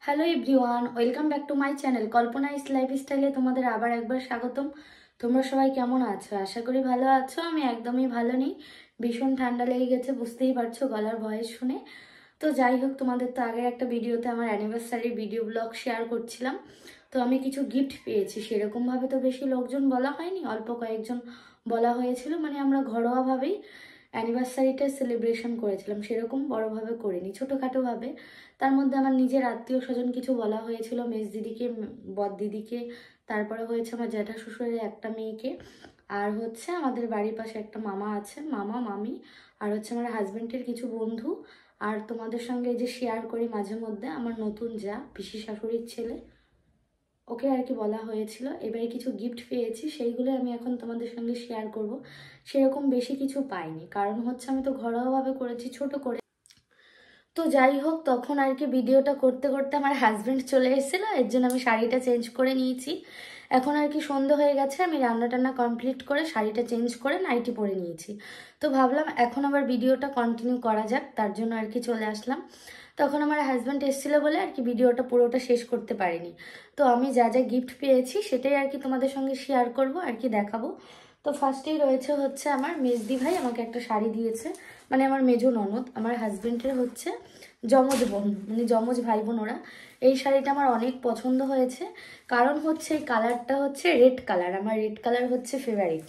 Hello everyone, welcome back to my channel Kalpana is লাইফস্টাইলে তোমাদের আবার একবার স্বাগতম। তোমরা সবাই কেমন আছো? আশা করি ভালো আছো। আমি একদমই ভালো নেই, ভীষণ ঠান্ডা লেগে গেছে, বুঝতেই পারছো গলার ভয়েস শুনে। তো যাই হোক, তোমাদের তো আগের একটা ভিডিওতে আমার অ্যানিভার্সারির ভিডিও ব্লগ শেয়ার করছিলাম। তো আমি কিছু গিফট পেয়েছি, সেরকমভাবে তো বেশি লোকজন বলা হয়নি, অল্প কয়েকজন বলা হয়েছিল। মানে আমরা ঘরোয়াভাবেই অ্যানিভার্সারিটা সেলিব্রেশন করেছিলাম, সেরকম বড়োভাবে করিনি, ছোটোখাটোভাবে। তার মধ্যে আমার নিজের আত্মীয় স্বজন কিছু বলা হয়েছিল, মেজ দিদিকে, বদ দিদিকে, তারপরে হয়েছে আমার জ্যাঠা শ্বশুরের একটা মেয়েকে, আর হচ্ছে আমাদের বাড়ির পাশে একটা মামা আছে, মামা মামি, আর হচ্ছে আমার হাজব্যান্ডের কিছু বন্ধু। আর তোমাদের সঙ্গে যে শেয়ার করি মাঝে মধ্যে আমার নতুন যা পিসি শাশুড়ির ছেলে, ওকে আর কি বলা হয়েছিল। এবারে কিছু গিফট পেয়েছি, সেইগুলো আমি এখন তোমাদের সঙ্গে শেয়ার করব। সেরকম বেশি কিছু পাইনি, কারণ হচ্ছে আমি তো ঘরোয়াভাবে করেছি, ছোট করে। তো যাই হোক, তখন আর কি ভিডিওটা করতে করতে আমার হাজব্যান্ড চলে এসেছিলো, এর জন্য আমি শাড়িটা চেঞ্জ করে নিয়েছি। এখন আর কি সন্ধ্যা হয়ে গেছে, আমি রান্না টান্না কমপ্লিট করে শাড়িটা চেঞ্জ করে নাইটি পরে নিয়েছি। তো ভাবলাম এখন আবার ভিডিওটা কন্টিনিউ করা যাক, তার জন্য আর কি চলে আসলাম। তখন আমার হাজব্যান্ড এসেছিলো বলে আর কি ভিডিওটা পুরোটা শেষ করতে পারিনি। তো আমি যা যা গিফট পেয়েছি সেটাই আর কি তোমাদের সঙ্গে শেয়ার করব, আর কি দেখাবো। তো ফার্স্টেই রয়েছে হচ্ছে আমার মেজদি ভাই আমাকে একটা শাড়ি দিয়েছে, মানে আমার মেজো ননদ, আমার হাজব্যান্ডের হচ্ছে যমজ বোন, মানে যমজ ভাই বোন ওরা। এই শাড়িটা আমার অনেক পছন্দ হয়েছে, কারণ হচ্ছে এই কালারটা হচ্ছে রেড কালার, আমার রেড কালার হচ্ছে ফেভারিট।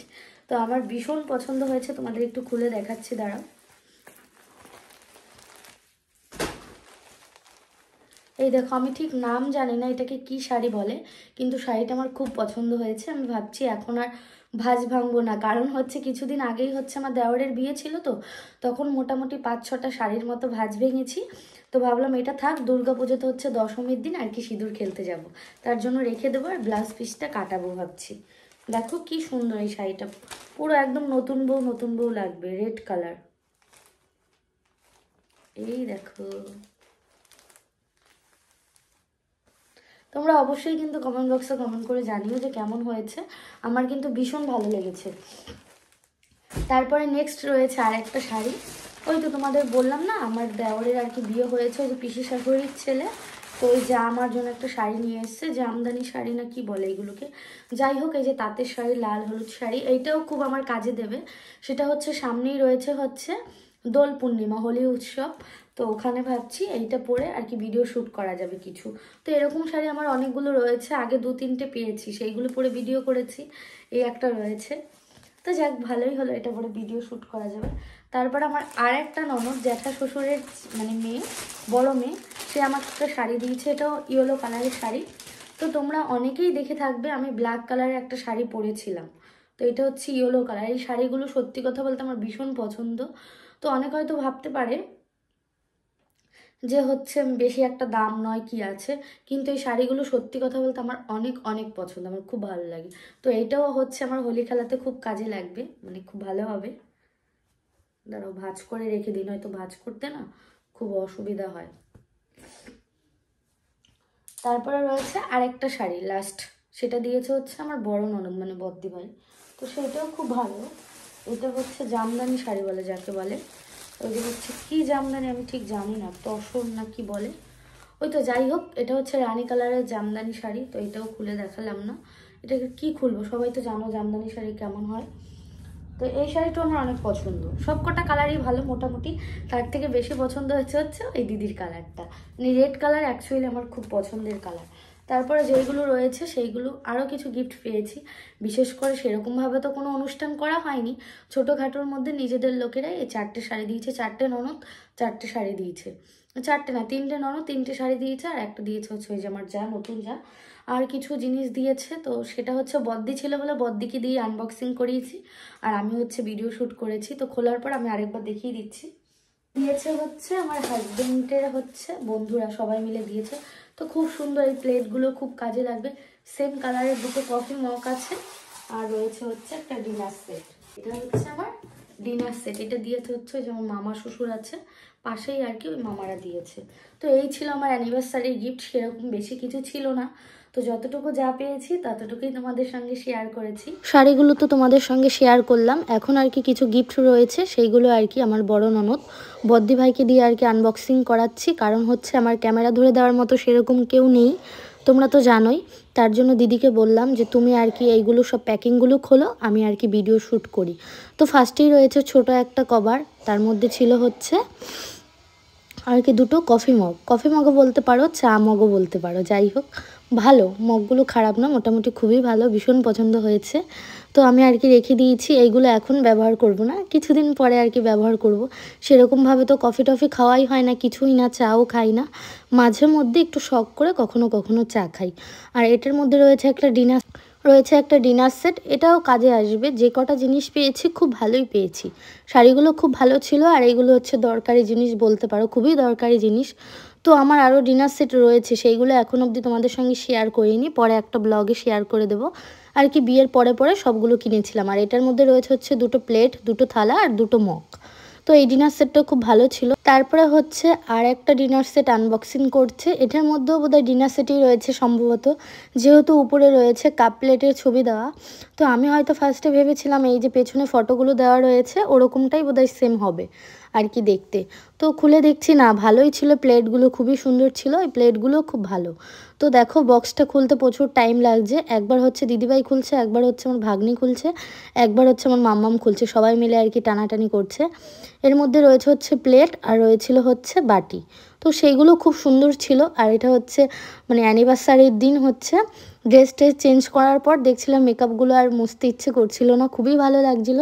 তো আমার ভীষণ পছন্দ হয়েছে, তোমাদের একটু খুলে দেখাচ্ছি, দাঁড়াও। এই দেখো, আমি ঠিক নাম জানি না এটাকে কি শাড়ি বলে, কিন্তু শাড়িটা আমার খুব পছন্দ হয়েছে। আমি ভাবছি এখন আর ভাঁজ ভাঙবো না, কারণ হচ্ছে কিছুদিন আগেই হচ্ছে আমার দেওরের বিয়ে ছিল, তো তখন মোটামুটি 5-6টা শাড়ির মতো ভাঁজ ভেঙেছি। তো ভাবলাম এটা থাক, দুর্গাপুজোতে হচ্ছে দশমীর দিন আর কি সিঁদুর খেলতে যাব, তার জন্য রেখে দেবো, আর ব্লাউজ পিসটা কাটাবো ভাবছি। দেখো কি সুন্দর এই শাড়িটা, পুরো একদম নতুন বউ নতুন বউ লাগবে, রেড কালার। এই দেখো, তোমরা অবশ্যই কিন্তু কমেন্ট বক্সে কমেন্ট করে জানিও যে কেমন হয়েছে। আমার কিন্তু ভীষণ ভালো লেগেছে। তারপরে নেক্সট রয়েছে আর একটা শাড়ি, ওই তো তোমাদের বললাম না আমার দেওরের আর কি বিয়ে হয়েছে, ওই যে পিসি শাশুড়ির ছেলে। তো ওই যা আমার জন্য একটা শাড়ি নিয়ে এসছে, জামদানি শাড়ি না কি বলে এগুলোকে, যাই হোক, এই যে তাঁতের শাড়ি, লাল হলুদ শাড়ি, এইটাও খুব আমার কাজে দেবে। সেটা হচ্ছে সামনেই রয়েছে হচ্ছে দোল পূর্ণিমা, হোলি উৎসব। তো ওখানে ভাবছি এইটা পরে আর কি ভিডিও শ্যুট করা যাবে কিছু। তো এরকম শাড়ি আমার অনেকগুলো রয়েছে, আগে 2-3টে পেয়েছি, সেইগুলো পরে ভিডিও করেছি, এই একটা রয়েছে। তো যাক, ভালোই হলো, এটা পরে ভিডিও শ্যুট করা যাবে। তারপর আমার আর একটা ননদ, জ্যাঠা শ্বশুরের মানে মেয়ে, বড় মেয়ে, সে আমাকে একটা শাড়ি দিয়েছে, এটাও ইয়েলো কালারের শাড়ি। তো তোমরা অনেকেই দেখে থাকবে আমি ব্ল্যাক কালারের একটা শাড়ি পরেছিলাম, তো এটা হচ্ছে ইয়েলো কালার। এই শাড়িগুলো সত্যি কথা বলতে আমার ভীষণ পছন্দ। তো অনেক হয়তো ভাবতে পারে যে হচ্ছে বেশি একটা দাম নয়, কি আছে, কিন্তু এই শাড়িগুলো সত্যি কথা বলতে আমার অনেক অনেক পছন্দ, আমার খুব ভালো লাগে। তো এইটাও হচ্ছে আমার হোলি খেলাতে খুব কাজে লাগবে, মানে খুব ভালো হবে। দাঁড়াও, ভাঁজ করে রেখে দিই, নয়তো ভাঁজ করতে না খুব অসুবিধা হয়। তারপরে রয়েছে আরেকটা শাড়ি লাস্ট, সেটা দিয়েছে হচ্ছে আমার বড় ননদ মানে বদ্দি ভাই। তো সেটাও খুব ভালো, এটা হচ্ছে জামদানি শাড়ি বলে যাকে বলে, ওই যে হচ্ছে কি জামদানি আমি ঠিক জানি না, তসর না কি বলে, ওই তো যাই হোক, এটা হচ্ছে রানী কালারের জামদানি শাড়ি। তো এটাও খুলে দেখালাম না, এটাকে কি খুলবো, সবাই তো জানো জামদানি শাড়ি কেমন হয়। তো এই শাড়িটা আমার অনেক পছন্দ, সব কটা কালারই ভালো মোটামুটি, তার থেকে বেশি পছন্দ হচ্ছে ওই দিদির কালারটা, মানে রেড কালার অ্যাকচুয়ালি আমার খুব পছন্দের কালার। তারপরে যেইগুলো রয়েছে সেইগুলো আরও কিছু গিফট পেয়েছি, বিশেষ করে সেরকমভাবে তো কোনো অনুষ্ঠান করা হয়নি, ছোটোখাটোর মধ্যে নিজেদের লোকেরাই এই 4টে শাড়ি দিয়েছে, 4টে ননদ 4টে শাড়ি দিয়েছে, 4টে না 3টে ননদ 3টে শাড়ি দিয়েছে, আর একটা দিয়েছে হচ্ছে ওই যে আমার যা নতুন যা, আর কিছু জিনিস দিয়েছে। তো সেটা হচ্ছে বদ্দি ছিল বলে বদ্দিকে দিয়ে আনবক্সিং করিয়েছি, আর আমি হচ্ছে ভিডিও শ্যুট করেছি। তো খোলার পর আমি আরেকবার দেখিয়ে দিচ্ছি। দিয়েছে হচ্ছে আমার হাজবেন্ডের হচ্ছে বন্ধুরা সবাই মিলে দিয়েছে। তো খুব সুন্দর, এই প্লেটগুলো খুব কাজে লাগবে। সেম কালারের দুটো কফি মগ আছে, আর রয়েছে হচ্ছে একটা ডিনার সেট, এটা হচ্ছে আমার ডিনার সেট। এটা দিয়েছে হচ্ছে যেমন মামা শ্বশুর আছে পাশেই আর কি, ওই মামারা দিয়েছে। তো এই ছিল আমার অ্যানিভার্সারি গিফট, সেরকম বেশি কিছু ছিল না। তো যতটুকু যা পেয়েছি ততটুকুই তোমাদের সঙ্গে শেয়ার করেছি। শাড়িগুলো তো তোমাদের সঙ্গে শেয়ার করলাম, এখন আর কি কিছু গিফট রয়েছে, সেইগুলো আর কি আমার বড় ননদ বদ্দি ভাইকে দিয়ে আর কি আনবক্সিং করাচ্ছি। কারণ হচ্ছে আমার ক্যামেরা ধরে দেওয়ার মতো সেরকম কেউ নেই, তোমরা তো জানোই। তার জন্য দিদিকে বললাম যে তুমি আর কি এইগুলো সব প্যাকিংগুলো খোলো, আমি আর কি ভিডিও শ্যুট করি। তো ফার্স্টেই রয়েছে ছোট একটা কভার, তার মধ্যে ছিল হচ্ছে আর কি দুটো কফি মগও বলতে পারো, চা মগও বলতে পারো, যাই হোক ভালো মগগুলো, খারাপ না, মোটামুটি খুবই ভালো, ভীষণ পছন্দ হয়েছে। তো আমি আর কি রেখে দিয়েছি, এইগুলো এখন ব্যবহার করব না, কিছুদিন পরে আর কি ব্যবহার করব। সেরকমভাবে তো কফি টফি খাওয়াই হয় না, কিছুই না, চাও খাই না, মাঝে মধ্যে একটু শখ করে কখনো কখনো চা খাই। আর এটার মধ্যে রয়েছে একটা ডিনার সেট, এটাও কাজে আসবে। যে কটা জিনিস পেয়েছি খুব ভালোই পেয়েছি, শাড়িগুলো খুব ভালো ছিল, আর এইগুলো হচ্ছে দরকারি জিনিস বলতে পারো, খুবই দরকারি জিনিস। তো আমার আরও ডিনার সেট রয়েছে, সেইগুলো এখন অবধি তোমাদের সঙ্গে শেয়ার করিনি, পরে একটা ব্লগে শেয়ার করে দেবো আর কি। বিয়ের পরে পরে সবগুলো কিনেছিলাম। আর এটার মধ্যে রয়েছে হচ্ছে দুটো প্লেট, দুটো থালা আর দুটো মগ। তো এই ডিনার সেটটা খুব ভালো ছিল। তারপরে হচ্ছে আর একটা ডিনার সেট আনবক্সিং করছে, এটার মধ্যেও বোধহয় ডিনার সেটই রয়েছে সম্ভবত, যেহেতু উপরে রয়েছে কাপ প্লেটের ছবি দেওয়া। তো আমি হয়তো ফার্স্টে ভেবেছিলাম এই যে পেছনে ফটোগুলো দেওয়া রয়েছে ওরকমটাই বোধহয় সেম হবে আর কি দেখতে। তো খুলে দেখছি না, ভালোই ছিল, প্লেটগুলো খুবই সুন্দর ছিল, এই প্লেটগুলো খুব ভালো। তো দেখো বক্সটা খুলতে প্রচুর টাইম লাগছে, একবার হচ্ছে দিদিভাই খুলছে, একবার হচ্ছে আমার ভাগ্নি খুলছে, একবার হচ্ছে আমার মাম্মাম খুলছে, সবাই মিলে আর কি টানাটানি করছে। এর মধ্যে রয়েছে হচ্ছে প্লেট আর রয়েছিল হচ্ছে বাটি, তো সেইগুলো খুব সুন্দর ছিল। আর এটা হচ্ছে মানে অ্যানিভার্সারির দিন হচ্ছে ড্রেস চেঞ্জ করার পর দেখছিলাম মেকআপগুলো আর মুছতে ইচ্ছে করছিল না, খুবই ভালো লাগছিল।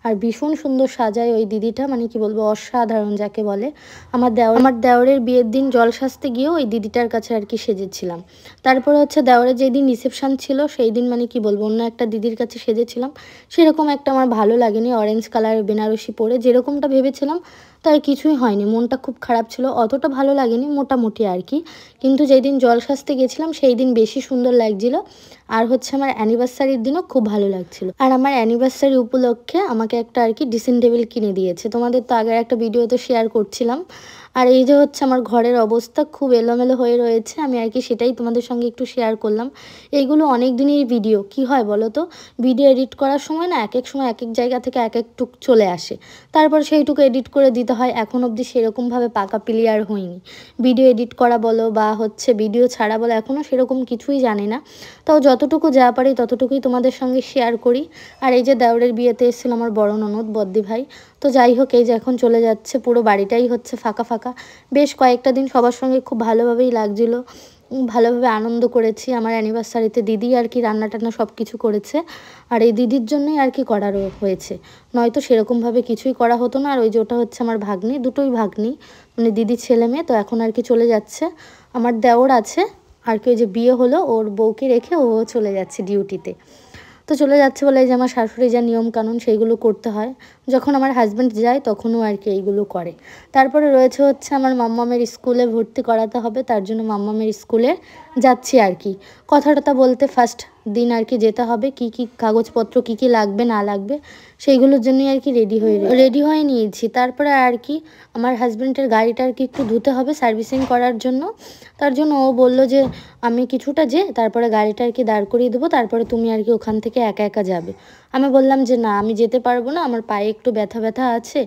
আর ভীষণ সুন্দর সাজায় ওই দিদিটা, মানে কি বলবো, অসাধারণ যাকে বলে। আমার দেওরের বিয়ের দিন জল সাজতে গিয়েও ওই দিদিটার কাছে আর কি সেজেছিলাম। তারপরে হচ্ছে দেওরের যেই দিন রিসেপশান ছিল সেই দিন মানে কি বলবো অন্য একটা দিদির কাছে সেজেছিলাম, সেরকম একটা আমার ভালো লাগেনি, অরেঞ্জ কালারের বেনারসি পরে যেরকমটা ভেবেছিলাম তার কিছুই হয়নি, মনটা খুব খারাপ ছিল, অতটা ভালো লাগেনি, মোটামুটি আর কি। কিন্তু যেই দিন জল সাজতে গেছিলাম সেই দিন বেশি সুন্দর লাগছিল। আর হচ্ছে আমার অ্যানিভার্সারির দিনও খুব ভালো লাগছিল। আর আমার অ্যানিভার্সারি উপলক্ষে আমাকে একটা আর কি ড্রেসিং টেবিল কিনে দিয়েছে, তোমাদের তো আগের একটা ভিডিওতে শেয়ার করছিলাম। আর এই যে হচ্ছে আমার ঘরের অবস্থা খুব এলোমেলো হয়ে রয়েছে, আমি আর কি সেটাই তোমাদের সঙ্গে একটু শেয়ার করলাম। এইগুলো অনেক দিনের ভিডিও, কি হয় বলো তো, ভিডিও এডিট করার সময় না এক এক সময় এক এক জায়গা থেকে এক এক টুক চলে আসে, তারপর সেইটুকু এডিট করে দিতে হয়। এখন অবধি সেরকমভাবে পাকা ক্লিয়ার হয়নি, ভিডিও এডিট করা বলো বা হচ্ছে ভিডিও ছাড়া বলো, এখনও সেরকম কিছুই জানি না। তাও যতটুকু যা পারি ততটুকুই তোমাদের সঙ্গে শেয়ার করি। আর এই যে দেওরের বিয়েতে এসেছিল আমার বড় ননদ বদ্দি ভাই, তো যাই হোক এই যে এখন চলে যাচ্ছে, পুরো বাড়িটাই হচ্ছে ফাঁকা ফাঁকা। বেশ কয়েকটা দিন সবার সঙ্গে খুব ভালোভাবেই লাগছিলো, ভালোভাবে আনন্দ করেছি। আমার অ্যানিভার্সারিতে দিদি আর কি রান্না টান্না সব কিছু করেছে, আর এই দিদির জন্যই আর কি করা হয়েছে, নয়তো সেরকমভাবে কিছুই করা হতো না। আর ওই যে ওটা হচ্ছে আমার ভাগ্নি, দুটোই ভাগ্নি, মানে দিদির ছেলে মেয়ে, তো এখন আর কি চলে যাচ্ছে। আমার দেওর আছে আর কি, ওই যে বিয়ে হলো ওর বউকে রেখে ও চলে যাচ্ছে ডিউটিতে। তো চলে যাচ্ছে বলে যে আমার শাশুড়ি যা নিয়মকানুন সেইগুলো করতে হয়, যখন আমার হাজব্যান্ড যায় তখনও আর কি এইগুলো করে। তারপরে রয়েছে হচ্ছে আমার মাম্মামের স্কুলে ভর্তি করাতে হবে, তার জন্য মাম্মামের স্কুলে যাচ্ছি আর কি, কথা টথা বলতে। ফার্স্ট দিন আর কি যেতে হবে, কি কি কাগজপত্র কি কি লাগবে না লাগবে সেইগুলোর জন্যই আর কি রেডি হয়ে নিয়েছি। তারপরে আর কি আমার হাজব্যান্ডের গাড়িটা আর কি একটু ধুতে হবে সার্ভিসিং করার জন্য, তার জন্য ও বললো যে আমি কিছুটা তারপরে গাড়িটা আর কি দাঁড় করিয়ে দেবো, তারপরে তুমি আর কি ওখান থেকে একা একা যাবে। আমি বললাম যে না আমি যেতে পারবো না, আমার পায়ে একটু ব্যথা ব্যথা আছে,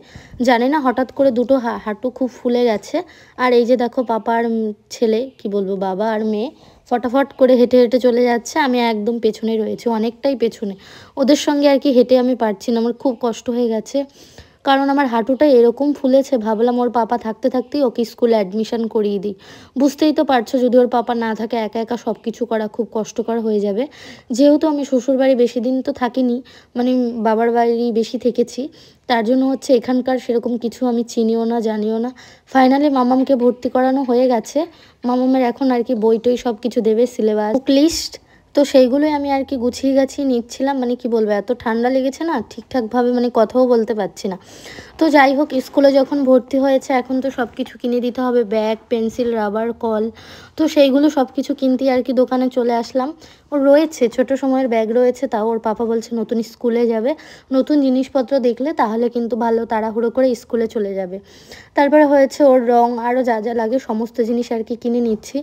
জানি না হঠাৎ করে দুটো হাঁটু খুব ফুলে গেছে। আর এই যে দেখো পাপা আর ছেলে, কি বলবো, বাবা আর মেয়ে ফটাফট করে হেঁটে হেঁটে চলে যাচ্ছে, আমি একদম পেছনে রয়েছি, অনেকটাই পেছনে, ওদের সঙ্গে আর কি হেঁটে আমি পারছি না, আমার খুব কষ্ট হয়ে গেছে। কারণ আমার হাঁটুটা এরকম ফুলেছে, ভাবলাম ওর পাপা থাকতে থাকতেই ওকে স্কুলে অ্যাডমিশন করিয়ে দিই। বুঝতেই তো পারছো যদি ওর পাপা না থাকে একা একা সব কিছু করা খুব কষ্টকর হয়ে যাবে। যেহেতু আমি শ্বশুরবাড়ি বেশি দিন তো থাকিনি, মানে বাবার বাড়ি বেশি থেকেছি, তার জন্য হচ্ছে এখানকার সেরকম কিছু আমি চিনিও না জানিও না। ফাইনালি মামামকে ভর্তি করানো হয়ে গেছে, মামামের এখন আর কি বই টই সব কিছু দেবে, সিলেবাস বুক লিস্ট তো সেইগুলোই আমি আর কি গুছিয়ে গাছিয়ে নিচ্ছিলাম। মানে কি বলবো, এত ঠান্ডা লেগেছে না, ঠিকঠাকভাবে মানে কথাও বলতে পারছি না। তো যাই হোক, স্কুলে যখন ভর্তি হয়েছে এখন তো সব কিছু কিনে দিতে হবে, ব্যাগ, পেন্সিল, রাবার, কল। তো সেইগুলো সব কিছু কিনতেই আর কি দোকানে চলে আসলাম। ওর রয়েছে ছোট সময়ের ব্যাগ রয়েছে, তাও ওর পাপা বলছে নতুন স্কুলে যাবে, নতুন জিনিসপত্র দেখলে তাহলে কিন্তু ভালো তাড়াহুড়ো করে স্কুলে চলে যাবে। তারপরে হয়েছে ওর রং আরও যা যা লাগে সমস্ত জিনিস আর কি কিনে নিচ্ছি।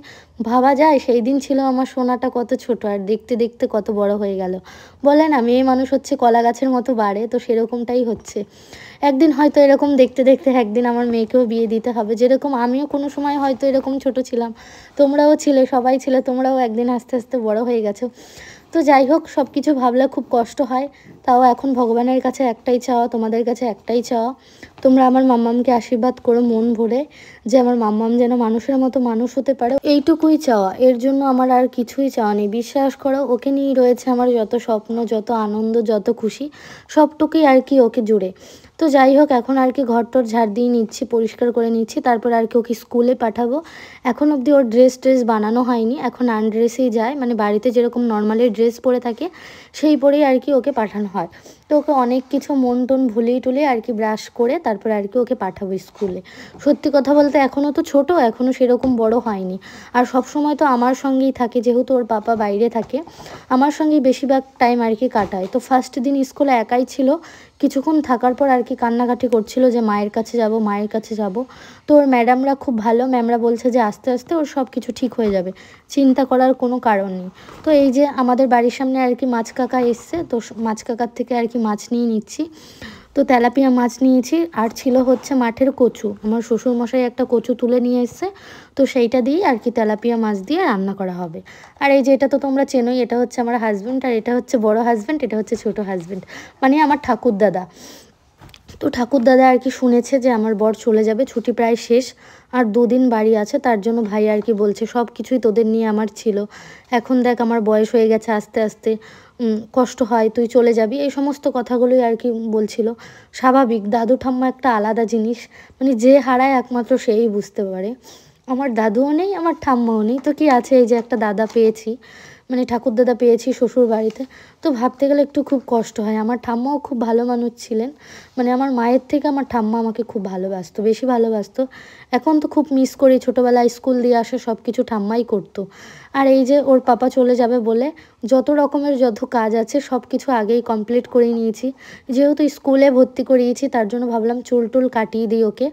ভাবা যায় সেই দিন ছিল আমার সোনাটা কত ছোট, আর দেখতে দেখতে কত বড় হয়ে গেল। বলে না, মেয়ে মানুষ হচ্ছে কলা গাছের মতো বাড়ে, তো সেরকমটাই হচ্ছে। একদিন হয়তো এরকম দেখতে দেখতে একদিন আমার মেয়েকেও বিয়ে দিতে হবে, যেরকম আমিও কোনো সময় হয়তো এরকম ছোট ছিলাম, তোমরাও ছিলে, সবাই ছিলে, তোমরাও একদিন আস্তে আস্তে বড় হয়ে গেছো। তো যাই হোক, সব কিছু ভাবলে খুব কষ্ট হয়। তাও এখন ভগবানের কাছে একটাই চাওয়া, তোমাদের কাছে একটাই চাওয়া, তোমরা আমার মাম্মামকে আশীর্বাদ করো মন ভরে, যে আমার মাম্মাম যেন মানুষের মতো মানুষ হতে পারে, এইটুকুই চাওয়া। এর জন্য আমার আর কিছুই চাওয়া নেই। বিশ্বাস করো, ওকে নিয়েই রয়েছে আমার যত স্বপ্ন, যত আনন্দ, যত খুশি, সবটুকুই আর কি ওকে জুড়ে। তো যাই হোক, এখন আর কি ঘরটর ঝাড় দিয়ে নিচ্ছি, পরিষ্কার করে নিচ্ছি, তারপর আর কি ওকে স্কুলে পাঠাবো। এখন অবধি ওর ড্রেস বানানো হয়নি, এখন আনড্রেসেই যায়, মানে বাড়িতে যেরকম নর্মালি ড্রেস পরে থাকে সেই পরেই আর কি ওকে পাঠানো হয়। তো ওকে অনেক কিছু মন টন ভুলিয়ে টুলিয়ে আর কি ব্রাশ করে তারপর আর কি ওকে পাঠাবো স্কুলে। সত্যি কথা বলতে এখনও তো ছোট, এখনও সেরকম বড় হয়নি। আর সব সময় তো আমার সঙ্গেই থাকে, যেহেতু ওর পাপা বাইরে থাকে, আমার সঙ্গেই বেশিরভাগ টাইম আর কি কাটায়। তো ফার্স্ট দিন স্কুলে একাই ছিল, কিছুক্ষণ থাকার পর আর কি কান্নাকাটি করছিল যে মায়ের কাছে যাব, মায়ের কাছে যাব। তো ওর ম্যাডামরা খুব ভালো, ম্যামরা বলছে যে আস্তে আস্তে ওর সব কিছু ঠিক হয়ে যাবে, চিন্তা করার কোনো কারণ নেই। তো এই যে আমাদের বাড়ির সামনে আর কি মাছ কাকা এসছে, তো মাছ কাকার থেকে আর কি মাছ নিয়ে নিচ্ছি। তো তেলাপিয়া মাছ নিয়েছি, আর ছিল হচ্ছে মাঠের কচু, আমার শ্বশুরমশাই একটা কচু তুলে নিয়ে এসছে, তো সেইটা দিয়েই আর কি তেলাপিয়া মাছ দিয়ে রান্না করা হবে। আর এই যে এটা তো তোমরা চেনোই, এটা হচ্ছে আমার হাজব্যান্ড, আর এটা হচ্ছে বড় হাজব্যান্ড, এটা হচ্ছে ছোট হাজব্যান্ড, মানে আমার ঠাকুরদাদা। তো ঠাকুরদাদা আর কি শুনেছে যে আমার বর চলে যাবে, ছুটি প্রায় শেষ, আর দুদিন বাড়ি আছে, তার জন্য ভাই আর কি বলছে সব কিছুই তোদের নিয়ে আমার ছিল, এখন দেখ আমার বয়স হয়ে গেছে, আস্তে আস্তে কষ্ট হয়, তুই চলে যাবি, এই সমস্ত কথাগুলোই আর কি বলছিল। স্বাভাবিক, দাদু ঠাম্মা একটা আলাদা জিনিস, মানে যে হারায় একমাত্র সেই বুঝতে পারে। আমার দাদুও নেই, আমার ঠাম্মাও নেই, তো কি আছে, এই যে একটা দাদা পেয়েছি, মানে ঠাকুরদাদা পেয়েছি শ্বশুর বাড়িতে। তো ভাবতে গেলে একটু খুব কষ্ট হয়। আমার ঠাম্মাও খুব ভালো মানুষ ছিলেন, মানে আমার মায়ের থেকে আমার ঠাম্মা আমাকে খুব ভালোবাসতো, বেশি ভালোবাসতো। এখন তো খুব মিস করি, ছোটোবেলায় স্কুল দিয়ে আসে সব কিছু ঠাম্মাই করতো। আর এই যে ওর পাপা চলে যাবে বলে যত রকমের যত কাজ আছে সব কিছু আগেই কমপ্লিট করে নিয়েছি। যেহেতু স্কুলে ভর্তি করিয়েছি তার জন্য ভাবলাম চুল টুল কাটিয়ে দিই ওকে,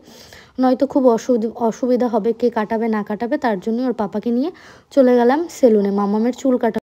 নয়তো খুব অসুবিধা হবে কে কাটাবে না কাটাবে, তার জন্যই ওর পাপাকে নিয়ে চলে গেলাম সেলুনে মামামের চুল কাটা।